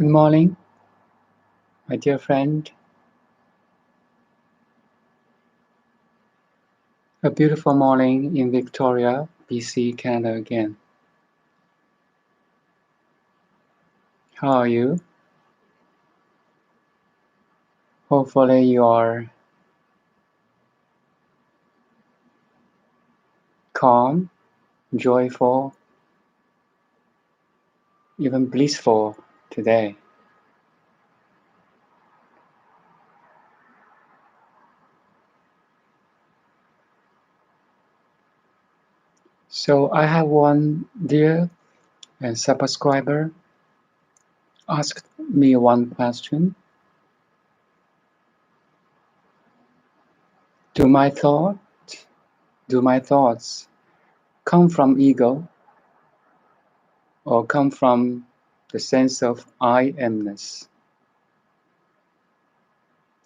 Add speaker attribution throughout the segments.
Speaker 1: Good morning, my dear friend. A beautiful morning in Victoria, BC, Canada again. How are you? Hopefully you are calm, joyful, even blissful today. So I have one dear subscriber asked me one question. Do my thoughts come from ego or come from the sense of I-Am-Ness?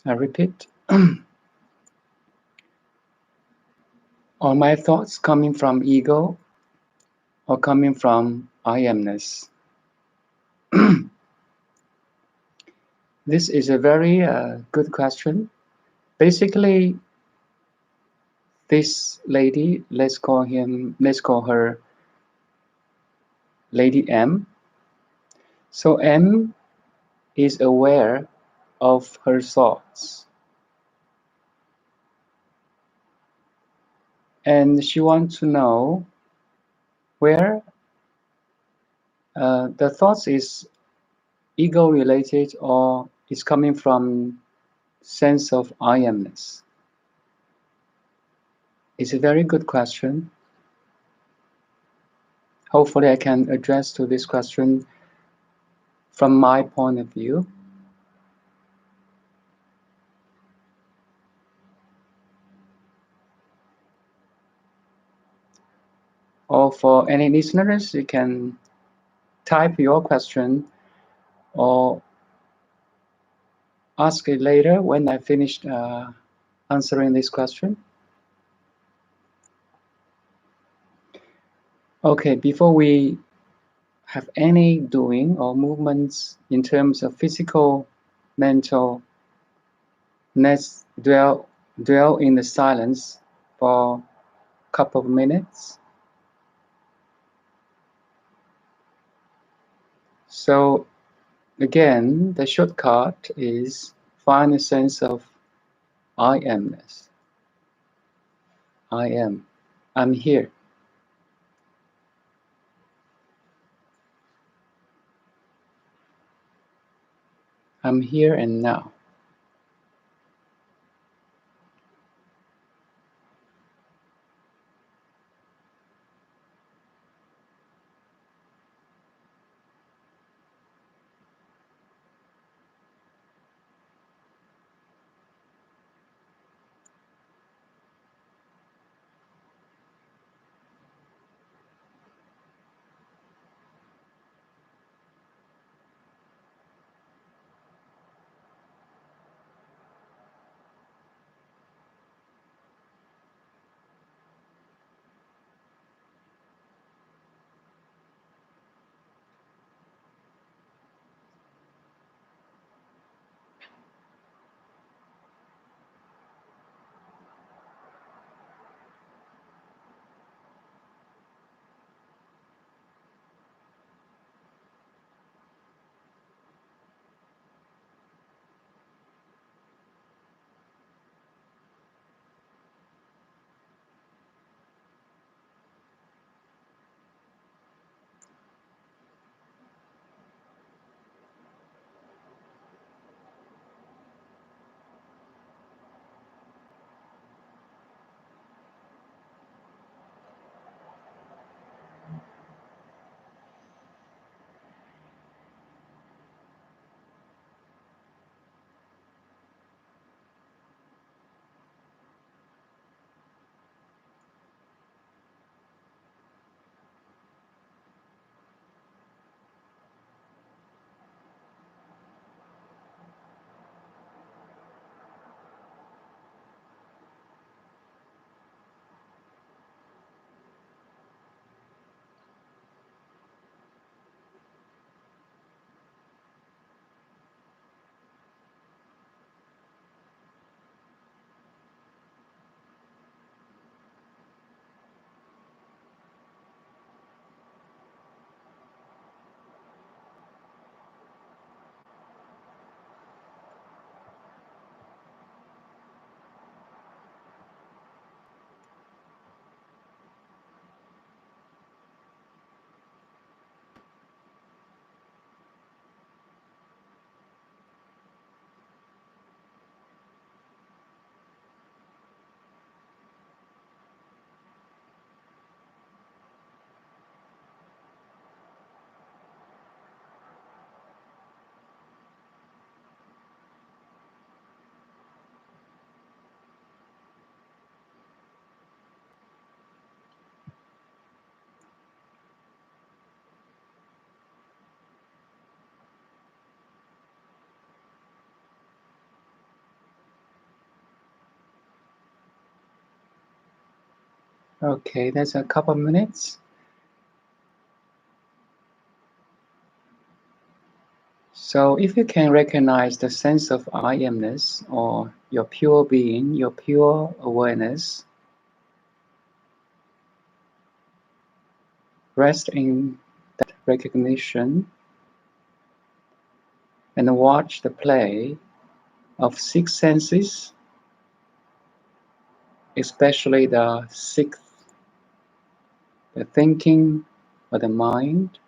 Speaker 1: I repeat, are my thoughts coming from ego or coming from I-Am-Ness? This is a very good question. Basically, this lady, let's call her Lady M. So M is aware of her thoughts, and she wants to know where the thoughts is ego related or is coming from sense of I-Am-Ness. It's a very good question. Hopefully I can address to this question from my point of view. Or for any listeners, you can type your question or ask it later when I finished answering this question. Okay, before we have any doing or movements in terms of physical, mental, let's dwell in the silence for a couple of minutes. So again, the shortcut is find a sense of I-Am-Ness. I am. I'm here. I'm here and now. Okay, that's a couple minutes. So if you can recognize the sense of I-Am-Ness or your pure being, your pure awareness, rest in that recognition and watch the play of six senses, especially the sixth, the thinking or the mind.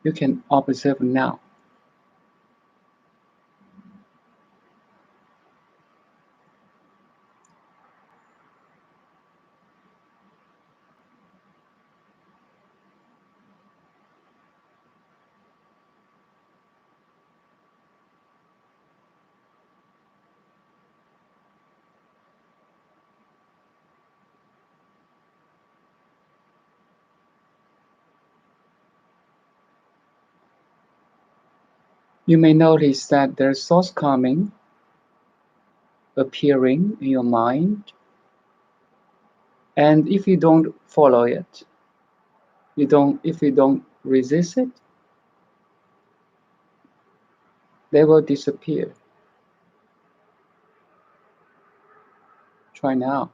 Speaker 1: You can observe now. You may notice that there's thoughts coming, appearing in your mind, and if you don't follow it, if you don't resist it, they will disappear. Try now.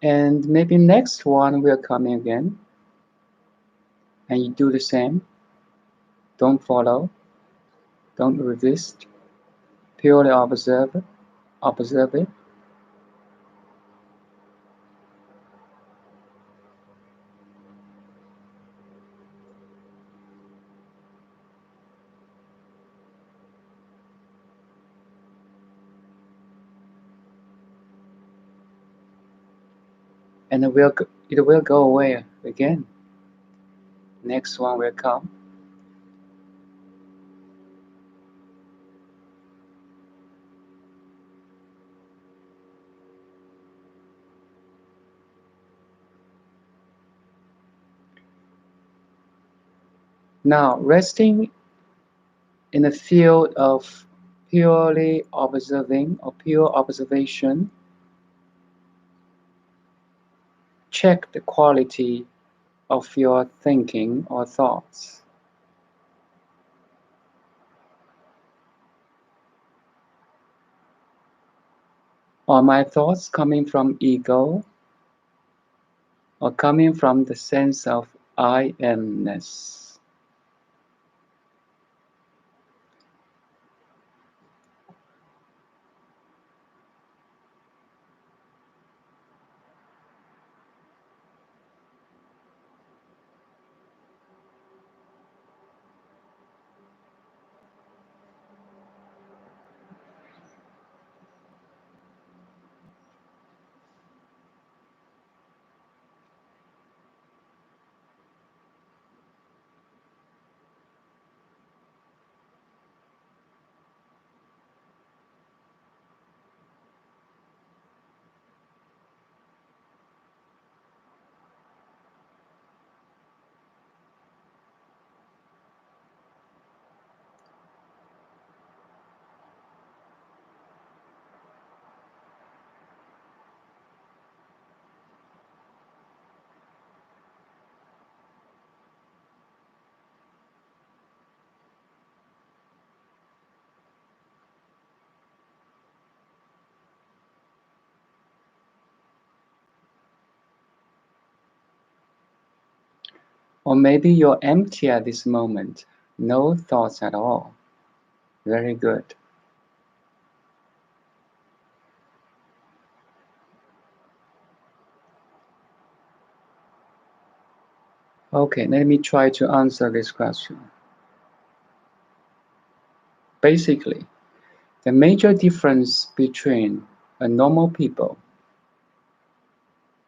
Speaker 1: And maybe next one will come again, and you do the same. Don't follow, don't resist, purely observe it, and it will go away again. Next one will come. Now, resting in the field of purely observing or pure observation, check the quality of your thinking or thoughts. Are my thoughts coming from ego or coming from the sense of I-Am-Ness? Or maybe you're empty at this moment, no thoughts at all. Very good. Okay, let me try to answer this question. Basically, the major difference between a normal people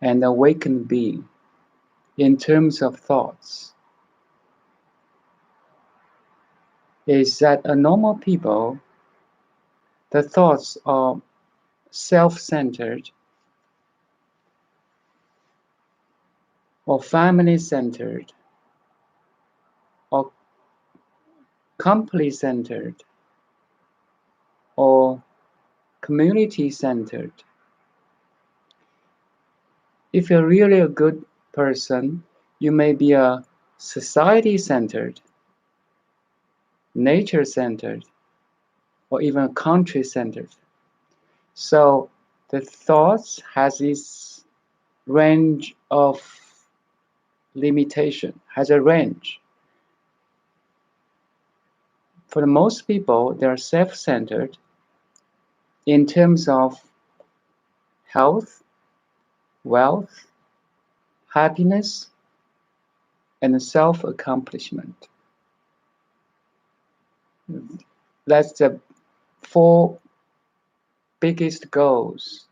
Speaker 1: and awakened being in terms of thoughts is that a normal people, the thoughts are self-centered or family-centered or company-centered or community-centered. If you're really a good person, you may be a society-centered, nature-centered, or even country-centered. So the thoughts has this range of limitation, has a range. For the most people, they are self-centered in terms of health, wealth, happiness, and self-accomplishment. That's the four biggest goals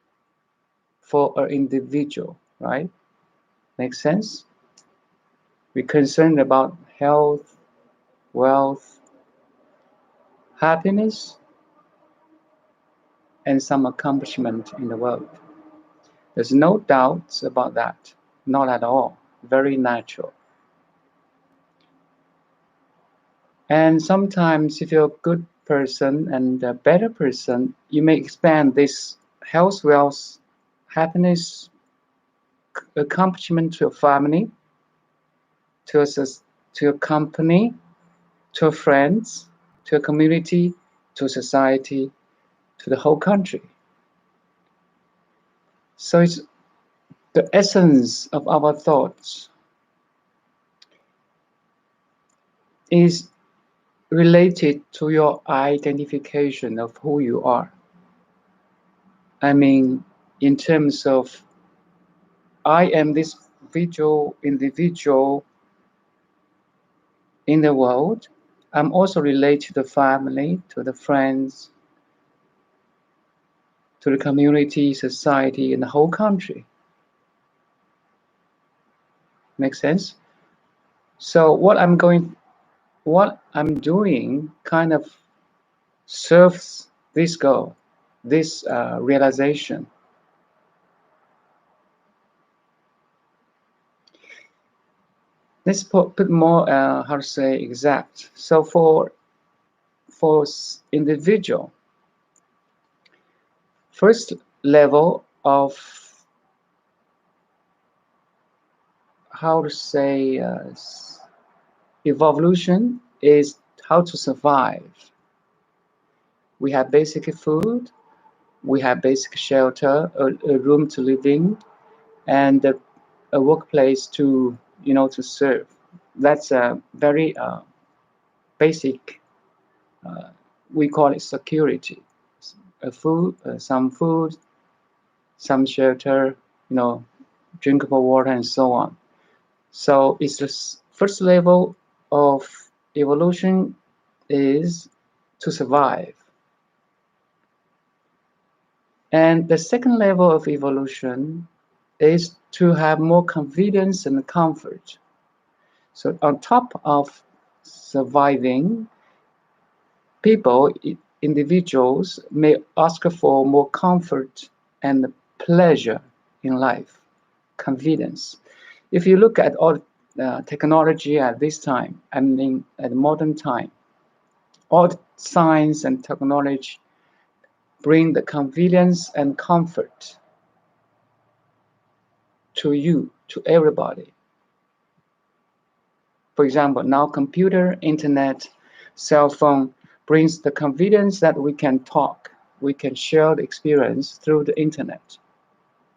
Speaker 1: for an individual, right? Makes sense? We're concerned about health, wealth, happiness, and some accomplishment in the world. There's no doubts about that, not at all. Very natural. And sometimes, if you're a good person and a better person, you may expand this health, wealth, happiness, accomplishment to your family, to your company, to your friends, to your community, to society, to the whole country. So it's the essence of our thoughts is related to your identification of who you are. I mean, in terms of I am this individual in the world. I'm also related to the family, to the friends, to the community, society, and the whole country. Make sense? So what I'm doing kind of serves this goal, this realization. Let's put more, how to say, exact. So for individual, first level of, how to say, evolution is how to survive. We have basic food, we have basic shelter, a room to live in, and a workplace to serve. That's a very basic. Uh, we call it security. Some food, some shelter, drinkable water, and so on. So it's the first level of evolution is to survive. And the second level of evolution is to have more confidence and comfort. So on top of surviving, individuals may ask for more comfort and pleasure in life, confidence. If you look at all technology at this time, I mean at modern time, all science and technology bring the convenience and comfort to you, to everybody. For example, now computer, internet, cell phone brings the convenience that we can talk, we can share the experience through the internet.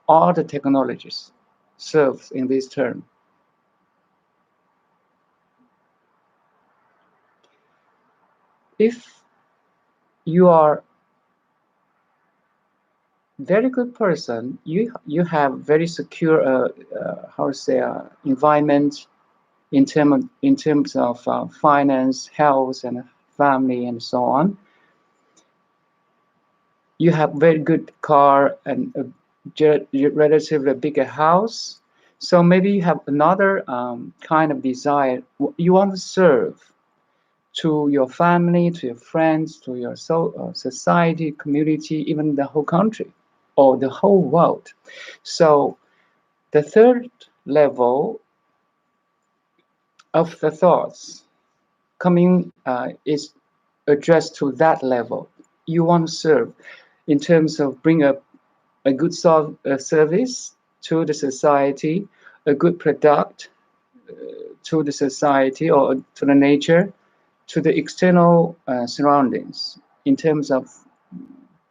Speaker 1: All the technologies serves in this term. If you are very good person, you have very secure how to say environment in terms of finance, health, and family, and so on. You have very good car and a relatively bigger house. So maybe you have another kind of desire. You want to serve. to your family, to your friends, to your society, community, even the whole country or the whole world. So the third level of the thoughts coming is addressed to that level. You want to serve in terms of bring a good service to the society, a good product to the society or to the nature, to the external surroundings in terms of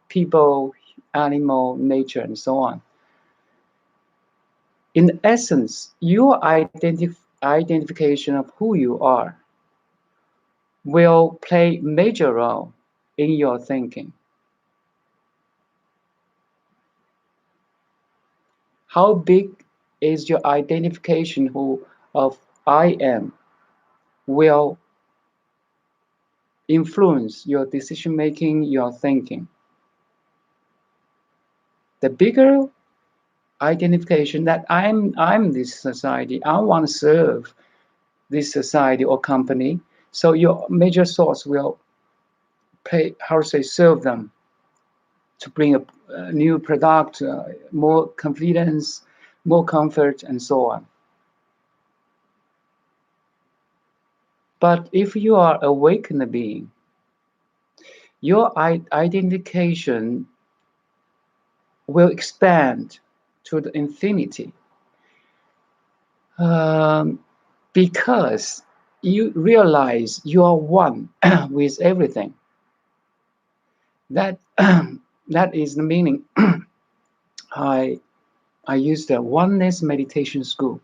Speaker 1: people, animal, nature, and so on. In essence, your identification of who you are will play a major role in your thinking. How big is your identification of I am will influence your decision making, your thinking. The bigger identification that I'm this society, I want to serve this society or company, so your major source will play, how to say, serve them to bring a new product, more confidence, more comfort, and so on. But if you are awakened being, your identification will expand to the infinity, because you realize you are one with everything. That that is the meaning. I use the oneness meditation school.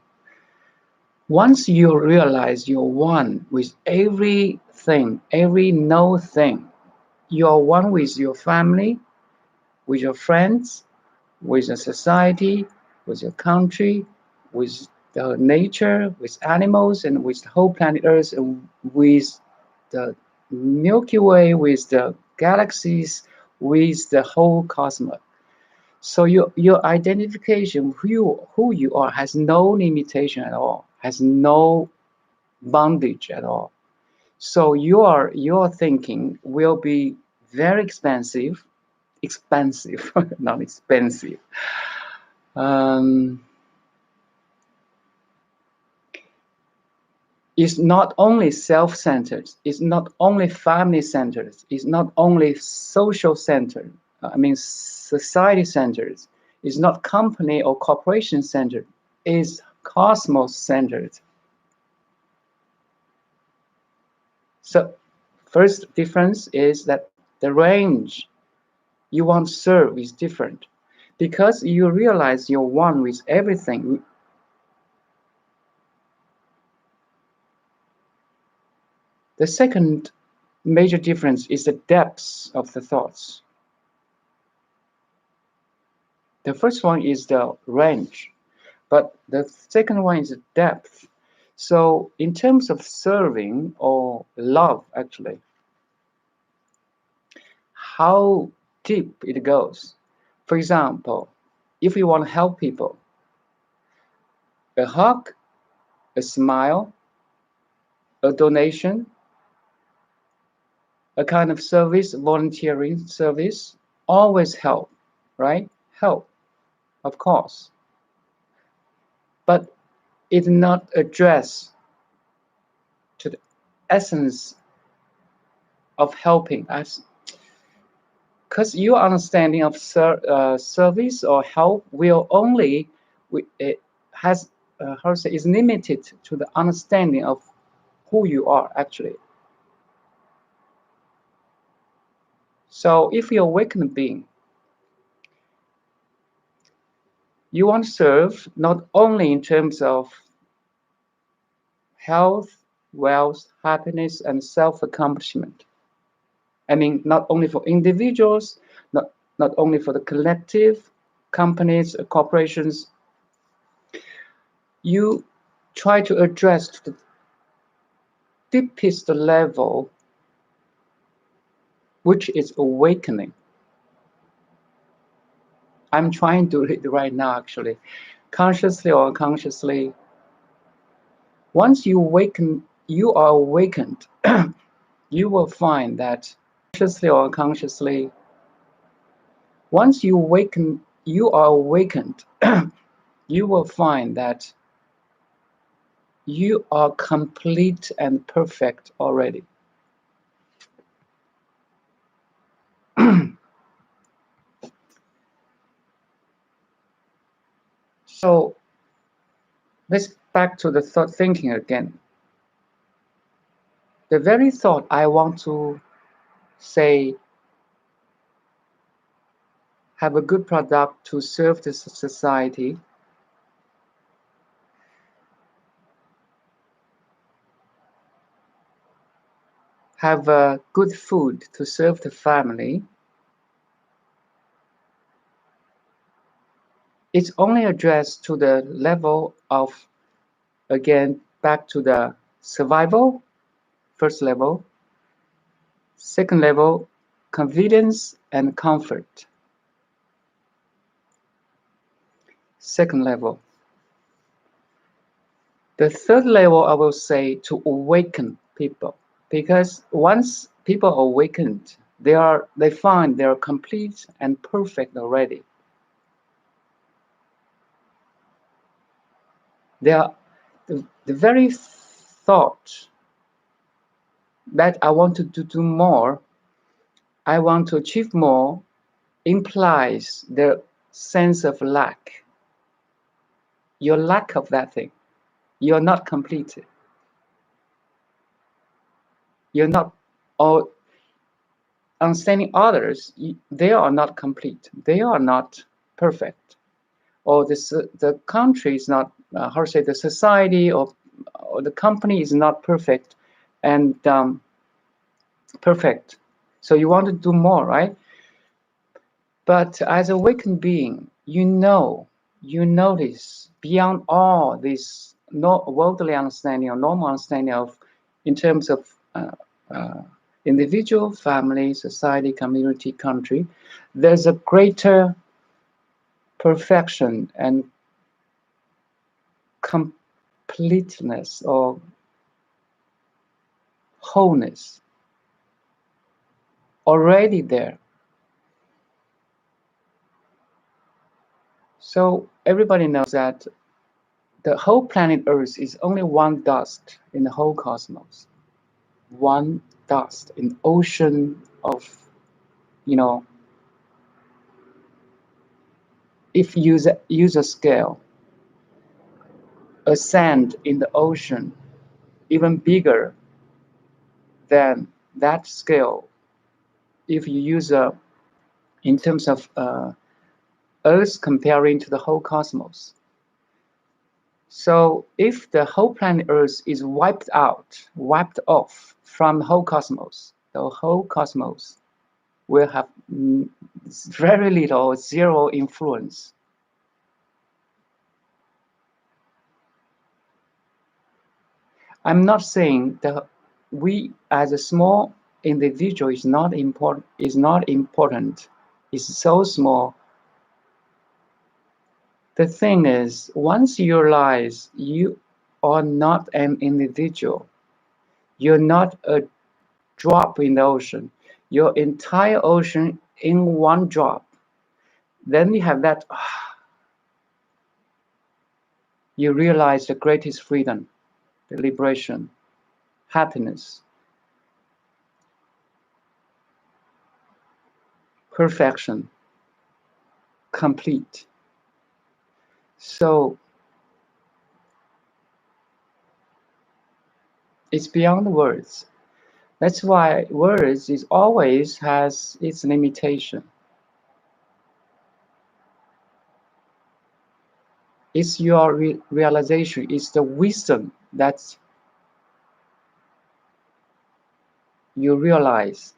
Speaker 1: Once you realize you're one with everything, every no thing, you're one with your family, with your friends, with the society, with your country, with the nature, with animals, and with the whole planet Earth, and with the Milky Way, with the galaxies, with the whole cosmos. So your identification, who you are, has no limitation at all, has no bondage at all. So your thinking will be very expansive, not expensive. Um, it's not only self-centered, it's not only family-centered, it's not only social-centered, I mean society-centered, it's not company or corporation-centered, it's cosmos-centered. So first difference is that the range you want to serve is different. Because you realize you're one with everything. The second major difference is the depths of the thoughts. The first one is the range, but the second one is the depth. So in terms of serving or love, actually, how deep it goes. For example, if you want to help people, a hug, a smile, a donation, a kind of service, volunteering service, always help, right? Help, of course. But it's not addressed to the essence of helping us. Because your understanding of service or help will only, it has, how to say, is limited to the understanding of who you are actually. So if you're awakened being, you want to serve not only in terms of health, wealth, happiness, and self-accomplishment. I mean, not only for individuals, not only for the collective, companies, corporations. You try to address the deepest level, which is awakening. I'm trying to do it right now, actually, consciously or unconsciously. Once you awaken, you are awakened. you will find that consciously or unconsciously, once you awaken, you are awakened, you will find that you are complete and perfect already. So let's back to the thought thinking again. The very thought I want to say, have a good product to serve the society, have a good food to serve the family, it's only addressed to the level of, again, back to the survival, first level, second level, convenience and comfort, second level. The third level, I will say, to awaken people, because once people are awakened, they find they are complete and perfect already. They are the very thought that I want to do more, I want to achieve more, implies the sense of lack. Your lack of that thing. You're not completed. You're not, or understanding others, they are not complete. They are not perfect. Or the country is not, how to say, the society or the company is not perfect and perfect. So you want to do more, right? But as a awakened being, you notice beyond all this worldly understanding or normal understanding of, in terms of uh, individual, family, society, community, country, there's a greater perfection and completeness or wholeness already there. So everybody knows that the whole planet Earth is only one dust in the whole cosmos. One dust in ocean of, if you use a scale, a sand in the ocean, even bigger than that scale, if you use in terms of Earth comparing to the whole cosmos. So if the whole planet Earth is wiped off from the whole cosmos, the whole cosmos will have very little or zero influence. I'm not saying that we as a small individual is not important, is so small. The thing is, once you realize you are not an individual, you're not a drop in the ocean, your entire ocean in one drop, then you have that, you realize the greatest freedom, the liberation, happiness, perfection, complete. So it's beyond words. That's why words is always has its limitation. It's your realization, it's the wisdom that you realize.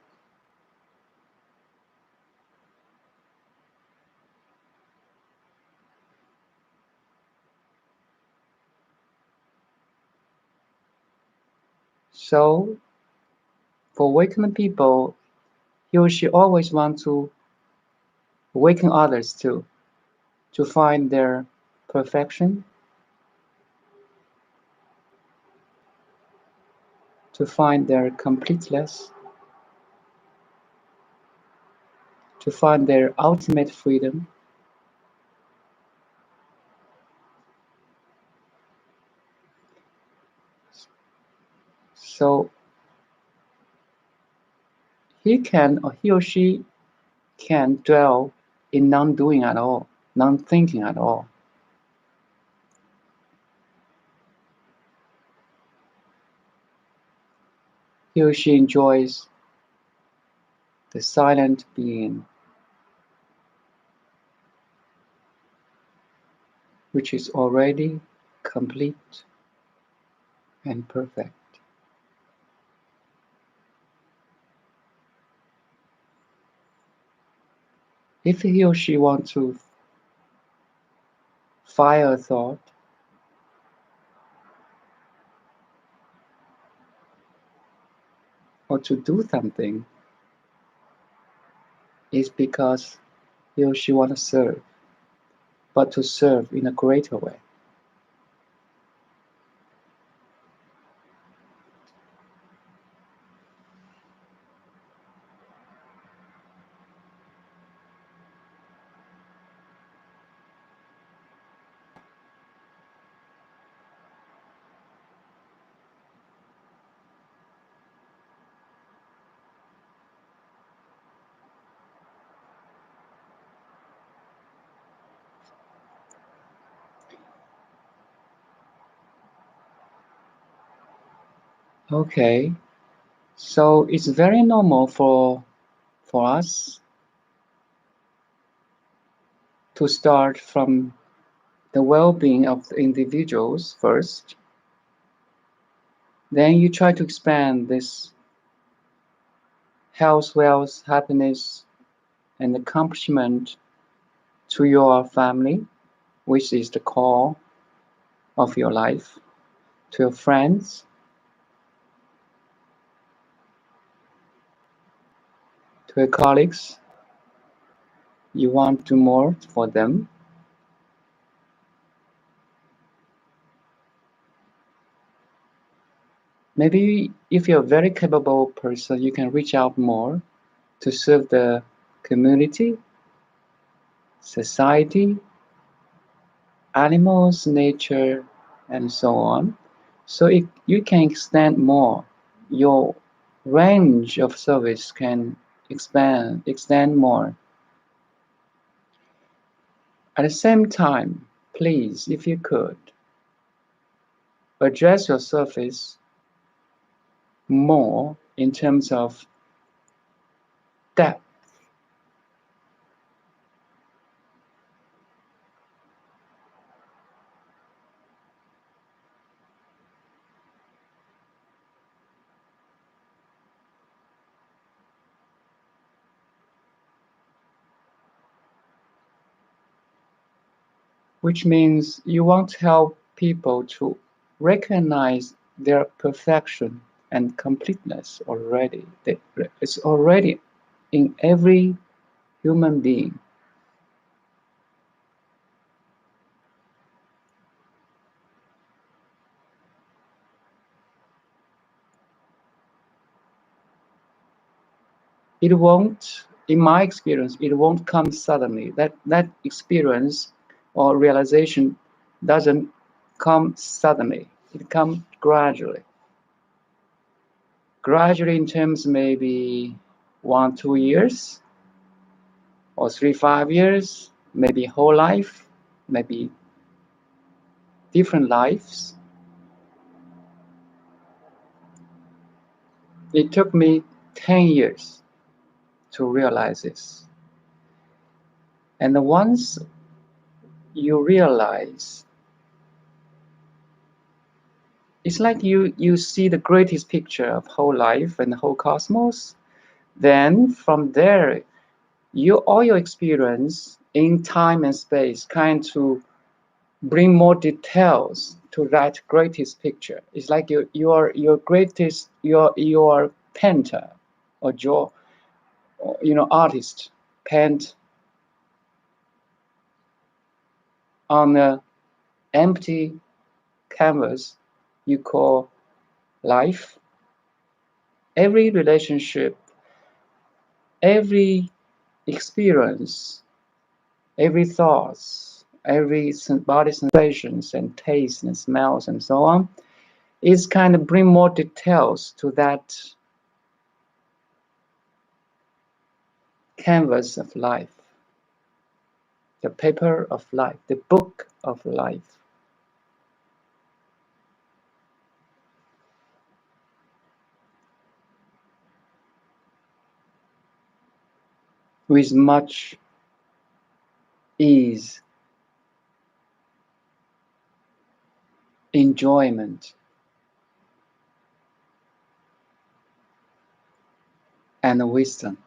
Speaker 1: So for awakened people, he or she always want to awaken others too, to find their perfection, to find their completeness, to find their ultimate freedom. So he or she can dwell in non-doing at all, non-thinking at all. He or she enjoys the silent being, which is already complete and perfect. If he or she wants to fire a thought or to do something, it's because he or she wants to serve, but to serve in a greater way. Okay, so it's very normal for us to start from the well-being of the individuals first. Then you try to expand this health, wealth, happiness, and accomplishment to your family, which is the core of your life, to your friends, to your colleagues. You want to do more for them. Maybe if you're a very capable person, you can reach out more to serve the community, society, animals, nature, and so on. So you can extend more. Your range of service can extend more. At the same time, please, if you could, address your service more in terms of depth, which means you want to help people to recognize their perfection and completeness already. It's already in every human being. It won't, in my experience, it won't come suddenly. That experience or realization doesn't come suddenly. It comes gradually. Gradually in terms maybe 1-2 years or 3-5 years, maybe whole life, maybe different lives. It took me 10 years to realize this. And once you realize, it's like you see the greatest picture of whole life and the whole cosmos. Then from there, all your experience in time and space kind to bring more details to that greatest picture. It's like your greatest your painter or draw, artist paint on an empty canvas you call life, every relationship, every experience, every thoughts, every body sensations and tastes and smells and so on, is kind of bring more details to that canvas of life, the paper of life, the book of life. With much ease, enjoyment, and wisdom.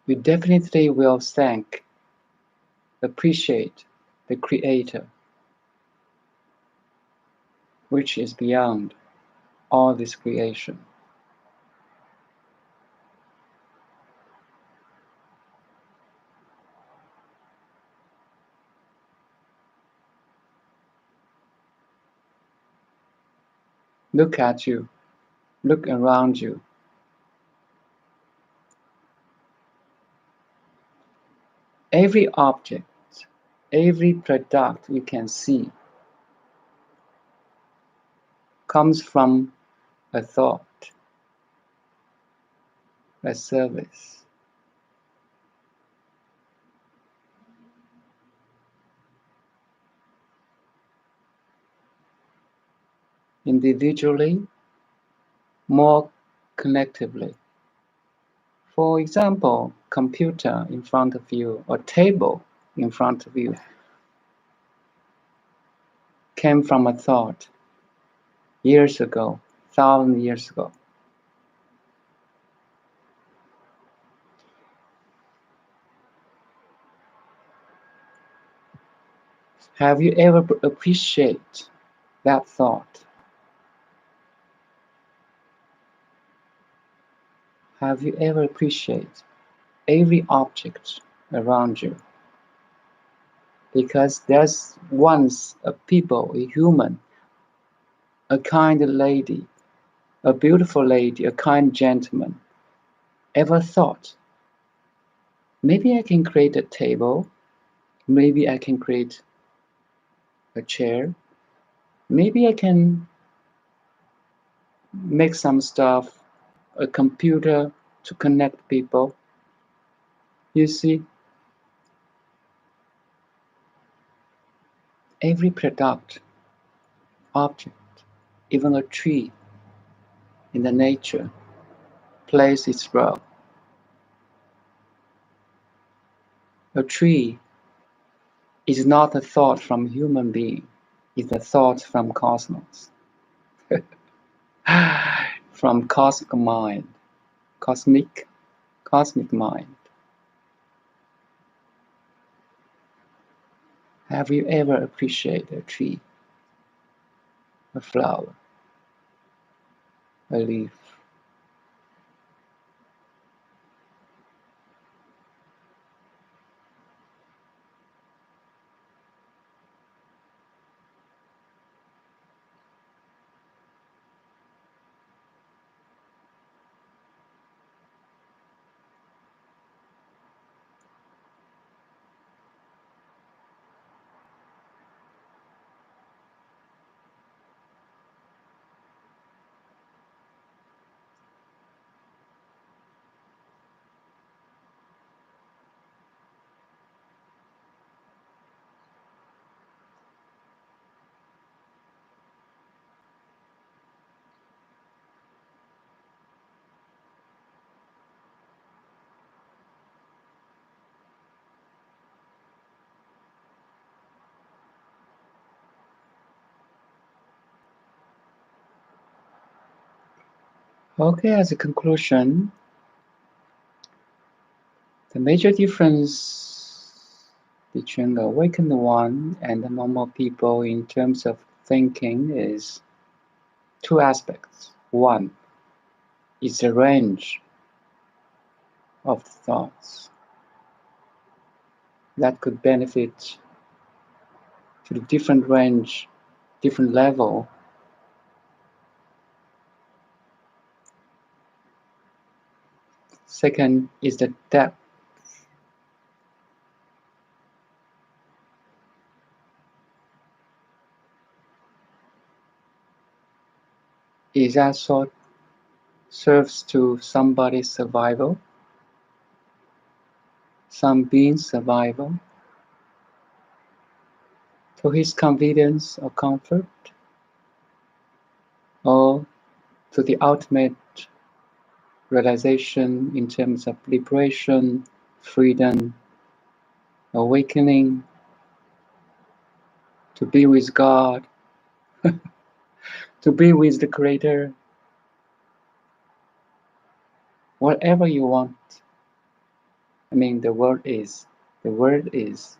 Speaker 1: You definitely will appreciate the Creator, which is beyond all this creation. Look at you, look around you. Every object, every product you can see comes from a thought, a service. Individually, more collectively. For example, computer in front of you or table in front of you came from a thought years ago, 1,000 years ago. Have you ever appreciated that thought? Have you ever appreciated every object around you? Because there's once a people, a human, a kind lady, a beautiful lady, a kind gentleman, ever thought, maybe I can create a table, maybe I can create a chair, maybe I can make some stuff, a computer to connect people. You see, every product, object, even a tree in the nature plays its role. A tree is not a thought from human being, it's a thought from cosmos, from cosmic mind, cosmic mind. Have you ever appreciated a tree, a flower, a leaf? Okay, as a conclusion, the major difference between the awakened one and the normal people in terms of thinking is two aspects. One is the range of thoughts that could benefit to the different range, different level. Second is the depth. Is that thought serves to somebody's survival, some being's survival, to his convenience or comfort, or to the ultimate realization in terms of liberation, freedom, awakening, to be with God, to be with the Creator, whatever you want. I mean, the word is. The word is.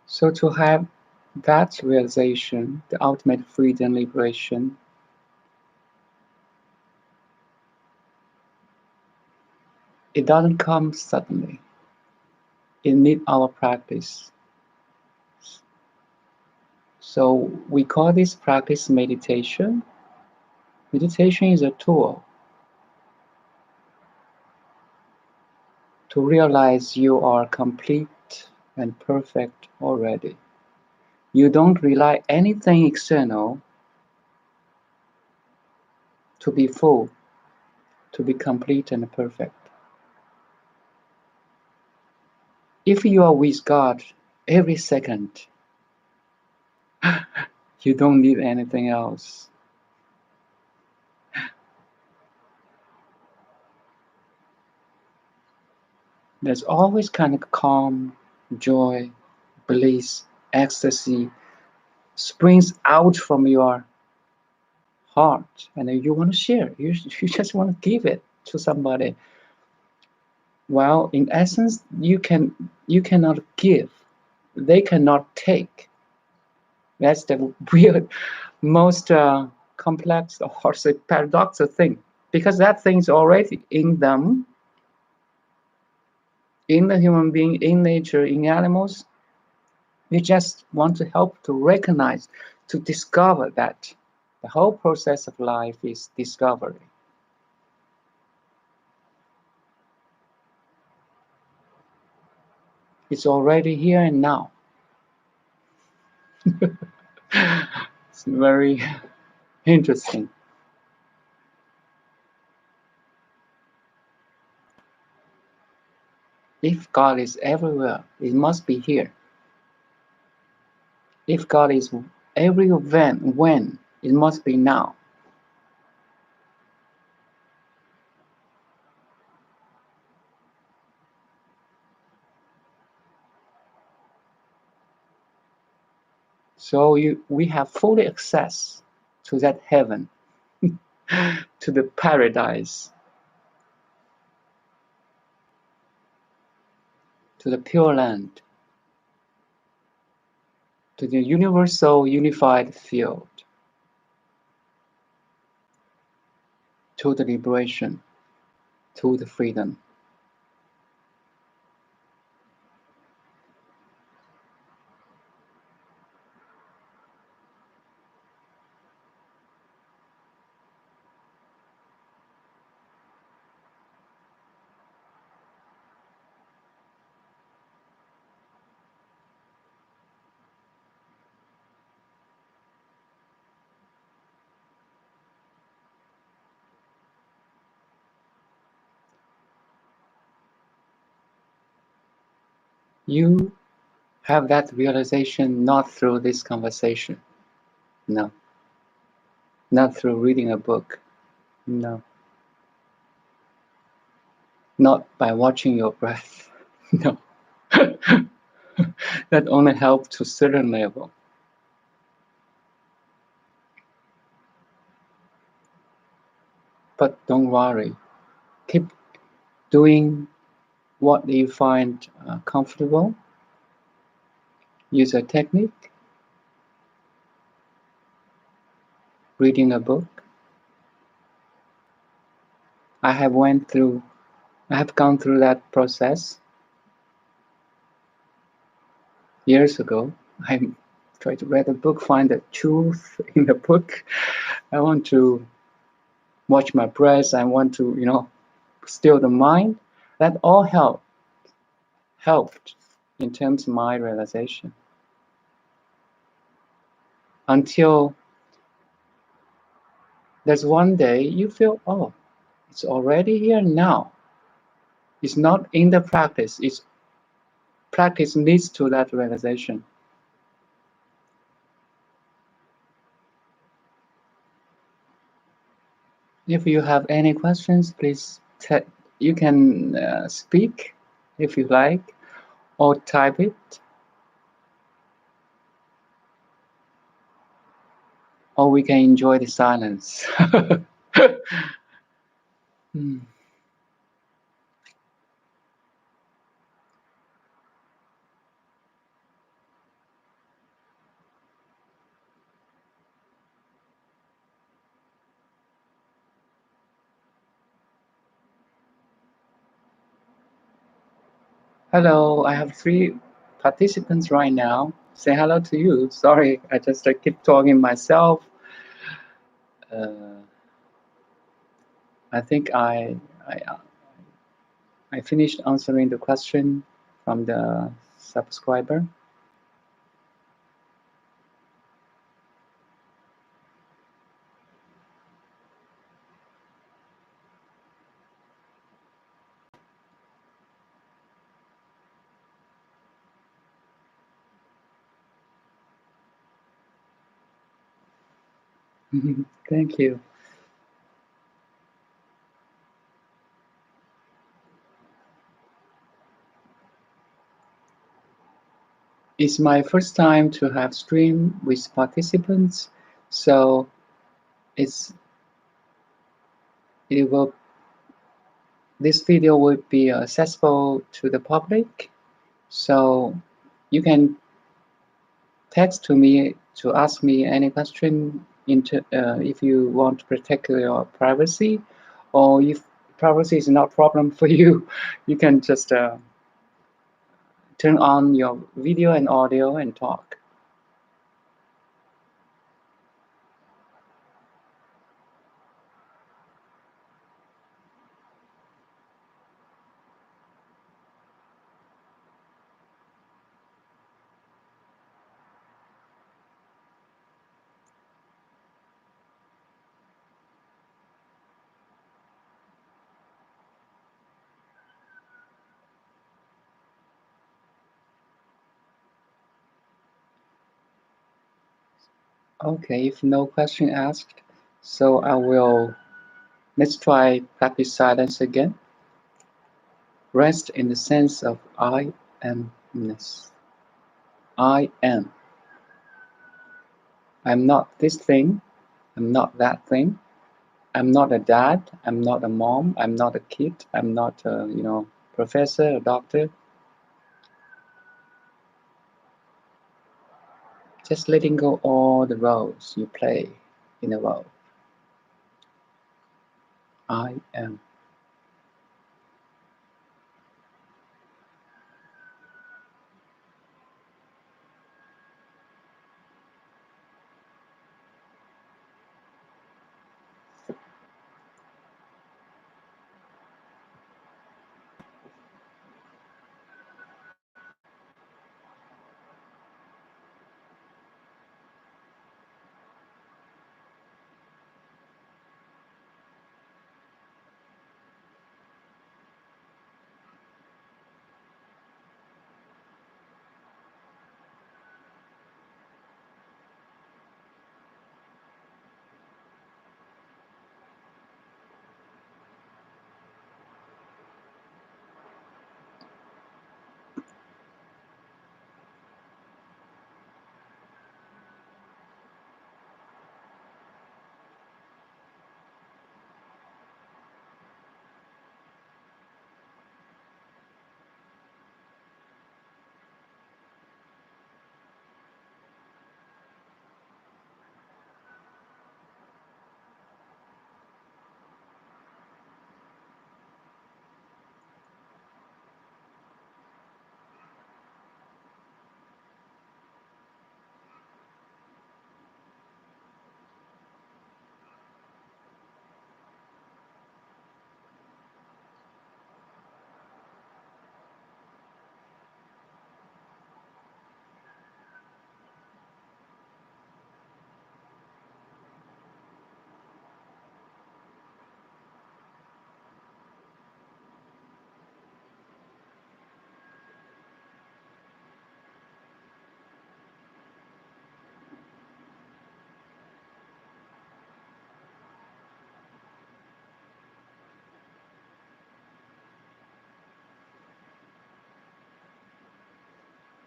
Speaker 1: So to have that realization, the ultimate freedom, liberation, it doesn't come suddenly. It needs our practice. So we call this practice meditation. Meditation is a tool to realize you are complete and perfect already. You don't rely anything external to be full, to be complete and perfect. If you are with God every second, you don't need anything else. There's always kind of calm, joy, bliss, ecstasy springs out from your heart, and you want to share. You just want to give it to somebody. Well, in essence, you cannot give. They cannot take. That's the weird, most complex or say paradoxical thing, because that thing's already in them, in the human being, in nature, in animals. We just want to help to recognize, to discover that the whole process of life is discovery. It's already here and now. It's very interesting. If God is everywhere, it must be here. If God is everywhere, when, it must be now. So we have full access to that heaven, to the paradise, to the pure land, to the universal unified field, to the liberation, to the freedom. You have that realization not through this conversation. No. Not through reading a book. No. Not by watching your breath. No. that only help to certain level. But don't worry. Keep doing what you find comfortable. Use a technique, reading a book. I have gone through that process years ago. I tried to read a book, find the truth in the book. I want to watch my breath. I want to, still the mind. That all helped in terms of my realization. Until there's one day you feel, oh, it's already here now. It's not in the practice. It's practice leads to that realization. If you have any questions, please you can speak if you like, or type it, or we can enjoy the silence. Hmm. Hello, I have 3 participants right now. Say hello to you. Sorry, I just keep talking myself. Uh, I think I finished answering the question from the subscriber. Thank you. It's my first time to have stream with participants, so it's it will this video will be accessible to the public, so you can text to me to ask me any question if you want to protect your privacy, or if privacy is not a problem for you, you can just turn on your video and audio and talk. Okay, if no question asked, so let's try practice silence again. Rest in the sense of I-Am-Ness. I am. I'm not this thing. I'm not that thing. I'm not a dad. I'm not a mom. I'm not a kid. I'm not a, professor, a doctor. Just letting go all the roles you play in the world. I am.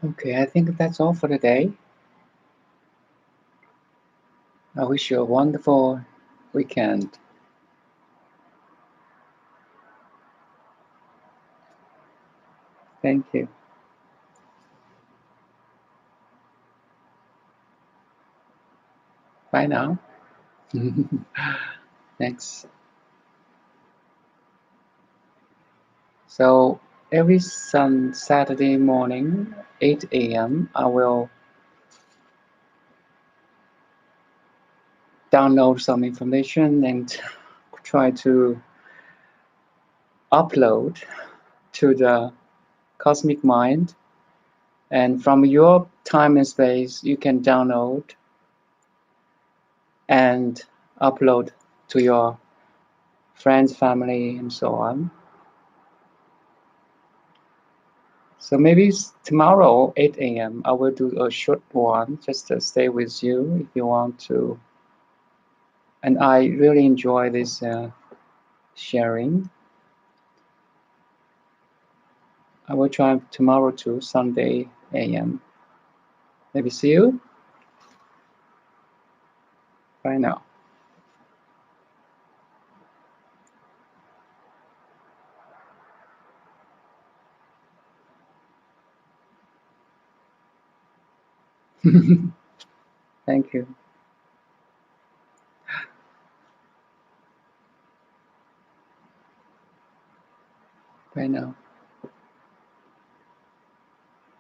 Speaker 1: Okay, I think that's all for today. I wish you a wonderful weekend. Thank you. Bye now. Thanks. So every Saturday morning, 8 a.m., I will download some information and try to upload to the cosmic mind. And from your time and space, you can download and upload to your friends, family, and so on. So maybe tomorrow, 8 a.m., I will do a short one just to stay with you if you want to. And I really enjoy this sharing. I will try tomorrow too, Sunday a.m. Maybe see you. Bye now. Thank you. Bye now.